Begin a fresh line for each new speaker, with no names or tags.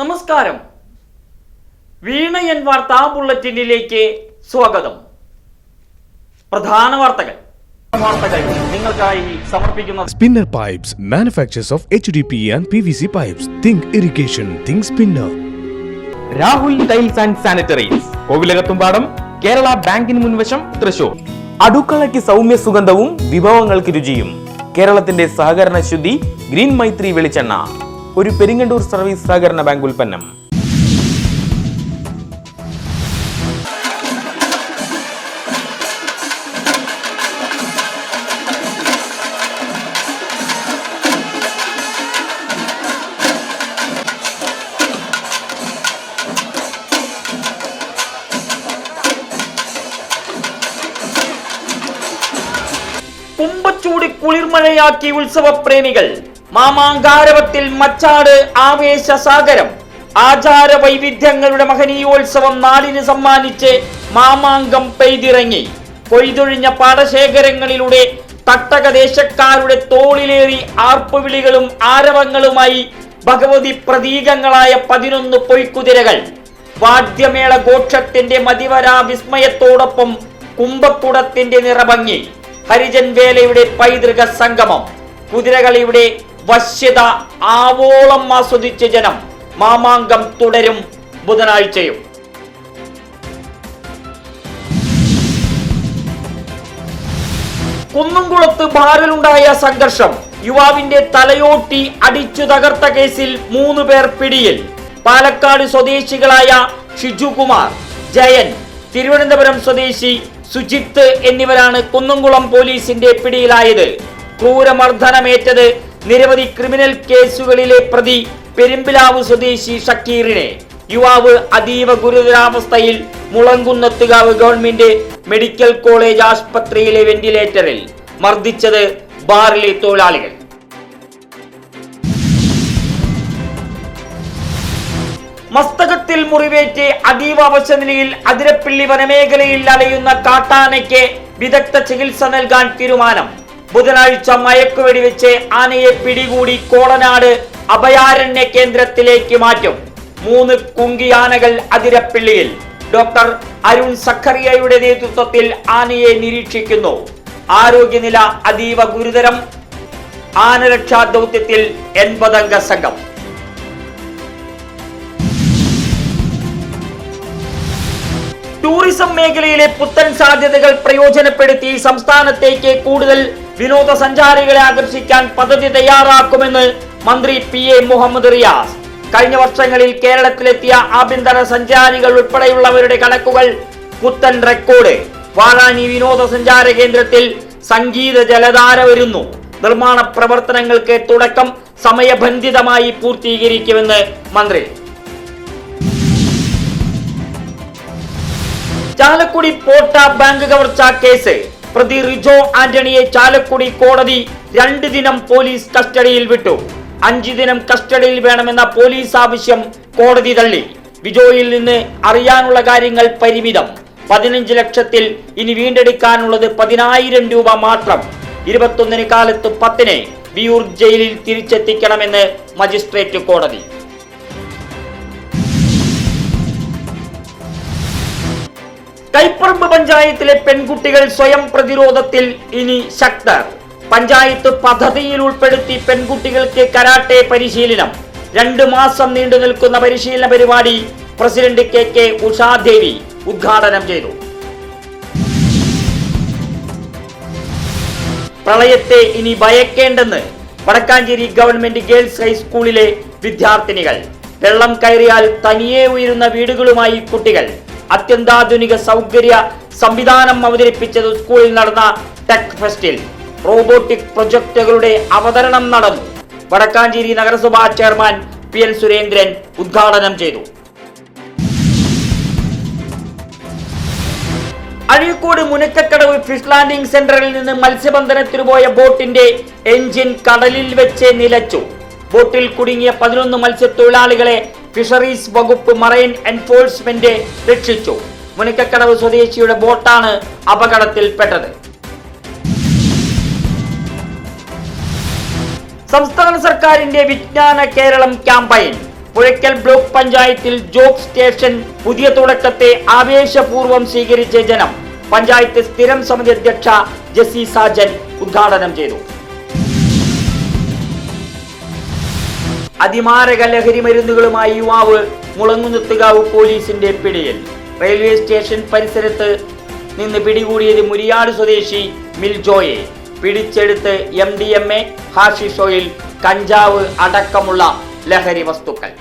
നമസ്കാരം. വീണയൻ വാർത്താ ബുള്ളറ്റിനിലേക്ക് സ്വാഗതം. പ്രധാന വാർത്തകൾ നിങ്ങൾക്കായി സമർപ്പിക്കുന്നത്
Spinner Pipes, manufacturers of HDPE and PVC pipes. Think irrigation, think Spinner.
Rahul tiles and sanitaries, Kovilakathumpadam, Kerala ബാങ്കിന് മുൻവശം, തൃശൂർ. അടുക്കളയ്ക്ക് സൗമ്യ സുഗന്ധവും വിഭവങ്ങൾക്ക് രുചിയും. കേരളത്തിന്റെ സഹകരണ ശുദ്ധി ഗ്രീൻ മൈത്രി വെളിച്ചെണ്ണ, ഒരു പെരിങ്ങണ്ടൂർ സർവീസ് സഹകരണ ബാങ്ക് ഉൽപ്പന്നം.
കുമ്പച്ചൂടി കുളിർമഴയാക്കി ഉത്സവപ്രേമികൾ. മാമാങ്കാരവത്തിൽ മച്ചാട് ആവേശസാഗരം. ആചാര വൈവിധ്യങ്ങളുടെ മഹനീയോത്സവം നാടിന് സമ്മാനിച്ച് മാമാങ്കം പെയ്തിറങ്ങി. കൊയ്തൊഴിഞ്ഞ പാടശേഖരങ്ങളിലൂടെ തട്ടകദേശക്കാരുടെ തോളിലേറി ആർപ്പുവിളികളും ആരവങ്ങളുമായി ഭഗവതി പ്രതീകങ്ങളായ 11 പൊയ്ക്കുതിരകൾ. വാദ്യമേള ഘോഷത്തിന്റെ മതിവരാ വിസ്മയത്തോടൊപ്പം കുംഭക്കുടത്തിന്റെ നിറഭംഗി. ഹരിജൻ വേലയുടെ പൈതൃക സംഗമം. കുതിരകളിയുടെ വശ്യത ആവോളം ആസ്വദിച്ച ജനം. മാമാങ്കം തുടരും ബുധനാഴ്ചയും. കുന്നംകുളത്ത് ബാറിലുണ്ടായ സംഘർഷം. യുവാവിന്റെ തലയോട്ടി അടിച്ചു തകർത്ത കേസിൽ 3 പേർ പിടിയിൽ. പാലക്കാട് സ്വദേശികളായ ഷിജുകുമാർ, ജയൻ, തിരുവനന്തപുരം സ്വദേശി സുജിത്ത് എന്നിവരാണ് കുന്നംകുളം പോലീസിന്റെ പിടിയിലായത്. ക്രൂരമർദ്ദനമേറ്റത് നിരവധി ക്രിമിനൽ കേസുകളിലെ പ്രതി പെരുമ്പിലാവ് സ്വദേശി ഷക്കീറിനെ. യുവാവ് അതീവ ഗുരുതരാവസ്ഥയിൽ മുളങ്കുന്നത്തുകാവ് ഗവൺമെന്റ് മെഡിക്കൽ കോളേജ് ആശുപത്രിയിലെ വെന്റിലേറ്ററിൽ. മർദ്ദിച്ചത് ബാറിലെ തൊഴിലാളികൾ. മസ്തകത്തിൽ മുറിവേറ്റ് അതീവ അവശനിലയിൽ അതിരപ്പിള്ളി വനമേഖലയിൽ അലയുന്ന കാട്ടാനയ്ക്ക് വിദഗ്ധ ചികിത്സ നൽകാൻ തീരുമാനം. ബുധനാഴ്ച മയക്കുവെടി വെച്ച് ആനയെ പിടികൂടി കോടനാട് അഭയാരണ്യ കേന്ദ്രത്തിലേക്ക് മാറ്റും. 3 കുങ്കിയാനകൾ അതിരപ്പിള്ളിയിൽ. ഡോക്ടർ അരുൺ സഖറിയയുടെ നേതൃത്വത്തിൽ ആനയെ നിരീക്ഷിക്കുന്നു. ആരോഗ്യനില അതീവ ഗുരുതരം. ആനരക്ഷാ ദൗത്യത്തിൽ 80 അംഗ സംഘം. ടൂറിസം മേഖലയിലെ പുത്തൻ സാധ്യതകൾ പ്രയോജനപ്പെടുത്തി സംസ്ഥാനത്തേക്ക് കൂടുതൽ വിനോദസഞ്ചാരികളെ ആകർഷിക്കാൻ പദ്ധതി തയ്യാറാക്കുമെന്ന് മന്ത്രി PA മുഹമ്മദ് റിയാസ്. കഴിഞ്ഞ വർഷങ്ങളിൽ കേരളത്തിലെത്തിയ ആഭ്യന്തര സഞ്ചാരികൾ ഉൾപ്പെടെയുള്ളവരുടെ കണക്കുകൾ പുത്തൻ റെക്കോർഡ്. വാഴാനി വിനോദസഞ്ചാര കേന്ദ്രത്തിൽ സംഗീത ജലധാര വരുന്നു. നിർമ്മാണ പ്രവർത്തനങ്ങൾക്ക് തുടക്കം സമയബന്ധിതമായി പൂർത്തീകരിക്കുമെന്ന് മന്ത്രി. ചാലക്കുടി പോട്ട ബാങ്ക് കവർച്ചാ കേസ്. പ്രതി റിജോ ആന്റണിയെ ചാലക്കുടി കോടതി 2 ദിനം പോലീസ് കസ്റ്റഡിയിൽ വിട്ടു. 5 ദിനം കസ്റ്റഡിയിൽ വേണമെന്ന പോലീസ് ആവശ്യം കോടതി തള്ളി. വിജോയിൽ നിന്ന് അറിയാനുള്ള കാര്യങ്ങൾ പരിമിതം. 15 ലക്ഷത്തിൽ ഇനി വീണ്ടെടുക്കാനുള്ളത് 10,000 രൂപ മാത്രം. 21 കാലത്ത് 10 വിയൂർ ജയിലിൽ തിരിച്ചെത്തിക്കണമെന്ന് മജിസ്ട്രേറ്റ് കോടതി. കൈപ്പറമ്പ് പഞ്ചായത്തിലെ പെൺകുട്ടികൾ സ്വയം പ്രതിരോധത്തിൽ ഇനി ശക്തർ. പഞ്ചായത്ത് പദ്ധതിയിൽ ഉൾപ്പെടുത്തി പെൺകുട്ടികൾക്ക് കരാട്ടെ പരിശീലനം. 2 മാസം നീണ്ടു നിൽക്കുന്ന പരിശീലന പരിപാടി പ്രസിഡന്റ് KK ഉഷാദേവി ഉദ്ഘാടനം ചെയ്തു. പ്രളയത്തെ ഇനി ഭയക്കേണ്ടെന്ന് വടക്കാഞ്ചേരി ഗവൺമെന്റ് ഗേൾസ് ഹൈസ്കൂളിലെ വിദ്യാർത്ഥിനികൾ. വെള്ളം കയറിയാൽ തനിയെ ഉയരുന്ന വീടുകളുമായി കുട്ടികൾ. അത്യന്താധുനിക സൗകര്യ സംവിധാനം അവതരിപ്പിച്ചത് സ്കൂളിൽ നടന്ന ടെക് ഫെസ്റ്റിൽ. റോബോട്ടിക് പ്രൊജക്ടുകളുടെ അവതരണം നടന്നു. വടക്കാഞ്ചേരി നഗരസഭാ ചെയർമാൻ PN സുരേന്ദ്രൻ ഉദ്ഘാടനം ചെയ്തു. അഴീക്കോട് മുനക്കക്കടവ് ഫിഷ് ലാൻഡിംഗ് സെന്ററിൽ നിന്ന് മത്സ്യബന്ധനത്തിന് പോയ ബോട്ടിന്റെ എഞ്ചിൻ കടലിൽ വെച്ച് നിലച്ചു. ബോട്ടിൽ കുടുങ്ങിയ 11 മത്സ്യത്തൊഴിലാളികളെ ഫിഷറീസ് വകുപ്പ് മറൈൻ എൻഫോഴ്സ്മെന്റ് രക്ഷിച്ചു. മുനക്കക്കടവ് സ്വദേശിയുടെ ബോട്ടാണ് അപകടത്തിൽപ്പെട്ടത്. സംസ്ഥാന സർക്കാരിന്റെ വിജ്ഞാന കേരളം ക്യാമ്പയിൻ പുഴയ്ക്കൽ ബ്ലോക്ക് പഞ്ചായത്തിൽ ജോബ് സ്റ്റേഷൻ പുതിയ തുടക്കത്തെ ആവേശപൂർവ്വം സ്വീകരിച്ച ജനം. പഞ്ചായത്ത് സ്ഥിരം സമിതി അധ്യക്ഷ ജെസി സാജൻ ഉദ്ഘാടനം ചെയ്തു. അതിമാരക ലഹരി മരുന്നുകളുമായി യുവാവ് മുളങ്ങുന്നത്തുകാവ് പോലീസിന്റെ പിടിയിൽ. റെയിൽവേ സ്റ്റേഷൻ പരിസരത്ത് നിന്ന് പിടികൂടിയത് മുരിയാട് സ്വദേശി മിൽജോയെ. പിടിച്ചെടുത്ത് MDMA, ഹാഷിഷ് ഓയിൽ, കഞ്ചാവ് അടക്കമുള്ള ലഹരി വസ്തുക്കൾ.